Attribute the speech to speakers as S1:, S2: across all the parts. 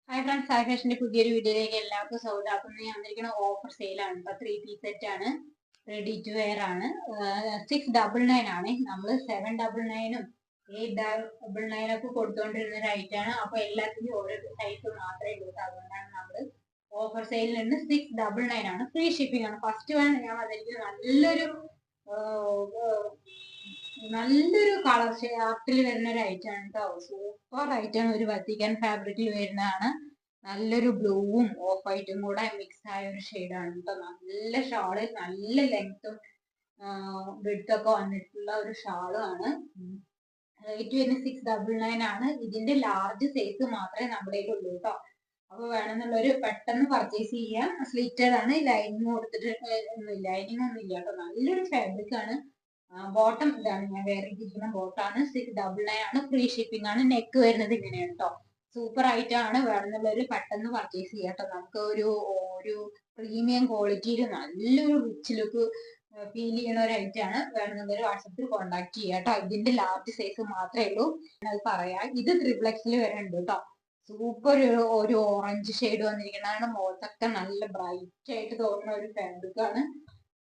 S1: Hi friends, Sai ഫാഷന്റെ പുതിയൊരു വീഡിയോയിലേക്ക് എല്ലാവർക്കും സ്വാഗതം. അപ്പം ഞാൻ വന്നിരിക്കുന്ന ഓഫർ സെയിലാണ്. ഇപ്പൊ 3 പീസ് സെറ്റ് ആണ്, റെഡി ടു വെയർ ആണ്. 699 ആണ്. നമ്മൾ 799ഉം 899 ഒക്കെ കൊടുത്തുകൊണ്ടിരുന്ന ഒരു ഐറ്റം ആണ്. അപ്പൊ എല്ലാത്തിനും ഓരോ സൈസ് മാത്രമേ ഉള്ളൂ. അതുകൊണ്ടാണ് നമ്മൾ ഓഫർ സെയിലിൽ നിന്ന് 699 ആണ്. ഫ്രീ ഷിപ്പിംഗ് ആണ്. ഫസ്റ്റ് വൺ ഞാൻ വന്നിരിക്കുന്നത് നല്ലൊരു കളർ ഷാർട്ടിൽ വരുന്ന ഒരു ഐറ്റം ആണ് കേട്ടോ. സൂപ്പർ ഐറ്റം ആണ്. ഒരു വത്തിക്കാൻ ഫാബ്രിക്കിൽ വരുന്നതാണ്. നല്ലൊരു ബ്ലൂവും ഓഫ് വൈറ്റും കൂടെ മിക്സ് ആയ ഒരു ഷെയ്ഡാണ് കേട്ടോ. നല്ല ഷാള്, നല്ല ലെങ്ത്തും വിഡ്ത്തൊക്കെ വന്നിട്ടുള്ള ഒരു ഷാളാണ്. റേറ്റ് വരുന്നത് 699 ആണ്. ഇതിന്റെ ലാർജ് സൈസ് മാത്രമേ നമ്മുടെ കയ്യിലുള്ളൂ കേട്ടോ. അപ്പൊ വേണമെന്നുള്ളൊരു പെട്ടെന്ന് പർച്ചേസ് ചെയ്യാം. സ്ലിറ്റഡ് ആണ്. ലൈനിങ് കൊടുത്തിട്ട് ലൈനിങ് ഒന്നും ഇല്ല കേട്ടോ. നല്ലൊരു ഫാബ്രിക് ആണ്. ബോട്ടം ഇതാണ് ഞാൻ വേറെ ഇരിക്കുന്ന ബോട്ടാണ്. 699 ആണ്. ഫ്രീ ഷിപ്പിംഗ് ആണ്. നെക്ക് വരുന്നത് ഇങ്ങനെയാണ് കേട്ടോ. സൂപ്പർ ഐറ്റം ആണ്. വേണമെന്നുള്ളൊരു പെട്ടെന്ന് പർച്ചേസ് ചെയ്യാം കേട്ടോ. നമുക്ക് ഒരു പ്രീമിയം ക്വാളിറ്റിയിൽ നല്ലൊരു റിച്ച് ലുക്ക് ഫീൽ ചെയ്യുന്ന ഒരു ഐറ്റം ആണ്. വേണമെന്നുള്ളൊരു വാട്സപ്പിൽ കോൺടാക്ട് ചെയ്യാം കേട്ടോ. ഇതിന്റെ ലാർജ് സൈസ് മാത്രമേ ഉള്ളൂ. അത് പറയാം. ഇത് ത്രിപ്ലക്സിൽ വരുന്നുണ്ട് കേട്ടോ. സൂപ്പർ ഒരു ഓറഞ്ച് ഷെയ്ഡ് വന്നിരിക്കുന്നതാണ്. മുഖത്തൊക്കെ നല്ല ബ്രൈറ്റ് ആയിട്ട് തോന്നുന്ന ഒരു ഫാബ്രിക് ആണ്.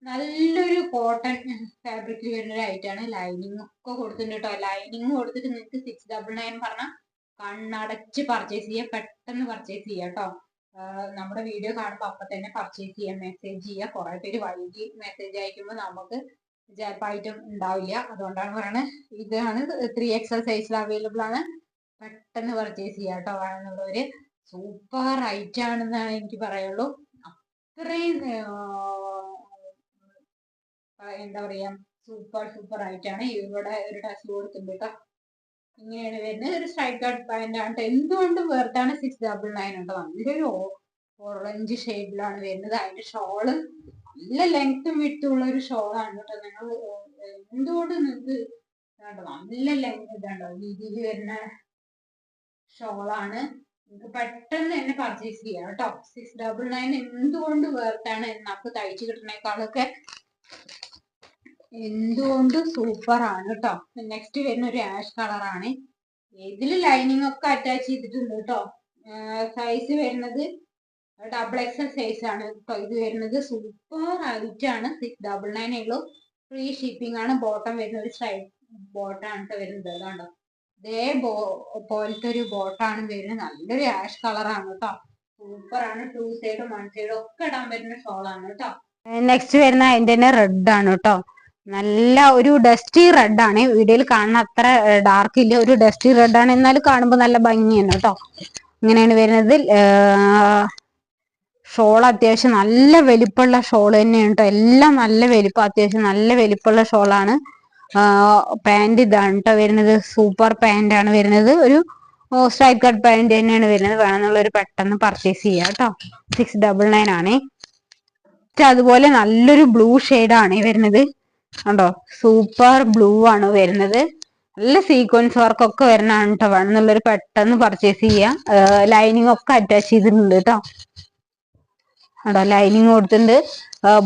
S1: നല്ലൊരു കോട്ടൺ ഫാബ്രിക്കിൽ വരുന്ന ഒരു ഐറ്റം ആണ്. ലൈനിങ് ഒക്കെ കൊടുത്തിട്ടുണ്ട് കേട്ടോ. ലൈനിങ് കൊടുത്തിട്ട് നിങ്ങൾക്ക് 699 പറഞ്ഞാൽ കണ്ണടച്ച് പർച്ചേസ് ചെയ്യാം. പെട്ടെന്ന് പർച്ചേസ് ചെയ്യാം കേട്ടോ. നമ്മുടെ വീഡിയോ കാണുമ്പോൾ അപ്പൊ തന്നെ പർച്ചേസ് ചെയ്യാം. മെസ്സേജ് ചെയ്യാം. കുറെ പേര് വൈകി മെസ്സേജ് അയക്കുമ്പോൾ നമുക്ക് ചിലപ്പോൾ ഐറ്റം ഉണ്ടാവില്ല. അതുകൊണ്ടാണ് പറയുന്നത്. ഇതാണ് 3XL സൈസിൽ അവൈലബിൾ ആണ്. പെട്ടെന്ന് പർച്ചേസ് ചെയ്യാം കേട്ടോ. വേണമെന്നുള്ളവര് സൂപ്പർ ഐറ്റം ആണെന്നാണ് എനിക്ക് പറയുള്ളൂ. അത്രയും എന്താ പറയാ, സൂപ്പർ ആയിട്ടാണ്. ഇവിടെ ഒരു ടച്ച് കൊടുത്തിട്ടുണ്ട് കേട്ടോ. ഇങ്ങനെയാണ് വരുന്നത്. ഒരു സ്ട്രൈറ്റ് കട്ട് പാന്റ് ആണ്. എന്തുകൊണ്ടും വേർത്താണ്. 699 ഉണ്ടോ. നല്ലൊരു ഓറഞ്ച് ഷെയ്ഡിലാണ് വരുന്നത്. അതിന്റെ ഷോള് നല്ല ലെങ്ത്തും വിട്ടും ഉള്ള ഒരു ഷോളാണ് കേട്ടോ. നിങ്ങൾ എന്തുകൊണ്ട് നിങ്ങൾക്ക് നല്ല ലെങ്ത് ഇതാണ്ടോ രീതിയിൽ വരുന്ന ഷോളാണ്. നിങ്ങൾക്ക് പെട്ടെന്ന് തന്നെ പർച്ചേസ് ചെയ്യാം കേട്ടോ. 699 എന്തുകൊണ്ട് വേർത്താണ്. നമുക്ക് തയ്ച്ചു കിട്ടുന്നേക്കാളൊക്കെ എന്തുകൊണ്ട് സൂപ്പർ ആണ് കേട്ടോ. നെക്സ്റ്റ് വരുന്ന ഒരു ആഷ് കളറാണ്. ഇതിൽ ലൈനിങ് ഒക്കെ അറ്റാച്ച് ചെയ്തിട്ടുണ്ട് കേട്ടോ. സൈസ് വരുന്നത് XXL സൈസ് ആണ് കേട്ടോ. ഇത് വരുന്നത് സൂപ്പർ ഐറ്റം ആണ്. 699 ഉള്ളൂ. ഫ്രീ ഷിപ്പിംഗ് ആണ്. ബോട്ടം വരുന്ന ഒരു സൈഡ് ബോട്ടാണ് കേട്ടോ വരുന്നത്. അതാണ്ടോ ഇതേ പോലത്തെ ഒരു ബോട്ടാണ് വരുന്നത്. നല്ലൊരു ആഷ് കളറാണ് കേട്ടോ. സൂപ്പർ ആണ്. 2 സൈഡും 1 സൈഡും ഒക്കെ ഇടാൻ പറ്റുന്ന ഷോളാണ് കേട്ടോ. നെക്സ്റ്റ് വരുന്ന അതിന്റെ തന്നെ റെഡ് ആണ് കേട്ടോ. നല്ല ഒരു ഡസ്റ്റി റെഡ് ആണ്. വീഡിയോയിൽ കാണുന്ന അത്ര ഡാർക്ക് ഇല്ല. ഒരു ഡസ്റ്റി റെഡ് ആണ്. എന്നാലും കാണുമ്പോൾ നല്ല ഭംഗിയാണ് കേട്ടോ. ഇങ്ങനെയാണ് വരുന്നത്. ഷോൾ അത്യാവശ്യം നല്ല വലിപ്പമുള്ള ഷോൾ തന്നെയാണ് കേട്ടോ. എല്ലാം നല്ല വലിപ്പം, അത്യാവശ്യം നല്ല വലിപ്പമുള്ള ഷോളാണ്. പാന്റ് ഇതാണ് കേട്ടോ വരുന്നത്. സൂപ്പർ പാന്റ് ആണ് വരുന്നത്. ഒരു സ്ട്രൈറ്റ് കട്ട് പാന്റ് തന്നെയാണ് വരുന്നത്. വേണമെന്നുള്ളൊരു പെട്ടെന്ന് പർച്ചേസ് ചെയ്യാം കേട്ടോ. 699 ആണ്. അതുപോലെ നല്ലൊരു ബ്ലൂ ആണ് വരുന്നത്. കണ്ടോ, സൂപ്പർ ബ്ലൂ ആണ് വരുന്നത്. നല്ല സീക്വൻസ് വർക്ക് ഒക്കെ വരുന്നതാണ് കേട്ടോ. വേണമെന്നുള്ളൊരു പെട്ടെന്ന് പർച്ചേസ് ചെയ്യാം. ലൈനിങ് ഒക്കെ അറ്റാച്ച് ചെയ്തിട്ടുണ്ട് കേട്ടോ. കണ്ടോ, ലൈനിങ് കൊടുത്തിട്ടുണ്ട്.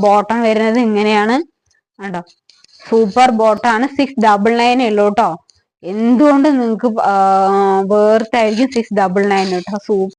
S1: ബോട്ടം വരുന്നത് ഇങ്ങനെയാണ് കണ്ടോ. സൂപ്പർ ബോട്ടാണ്. 699 ഉള്ളൂ കേട്ടോ. എന്തുകൊണ്ട് നിങ്ങൾക്ക് വേർത്തായിരിക്കും 699 കേട്ടോ.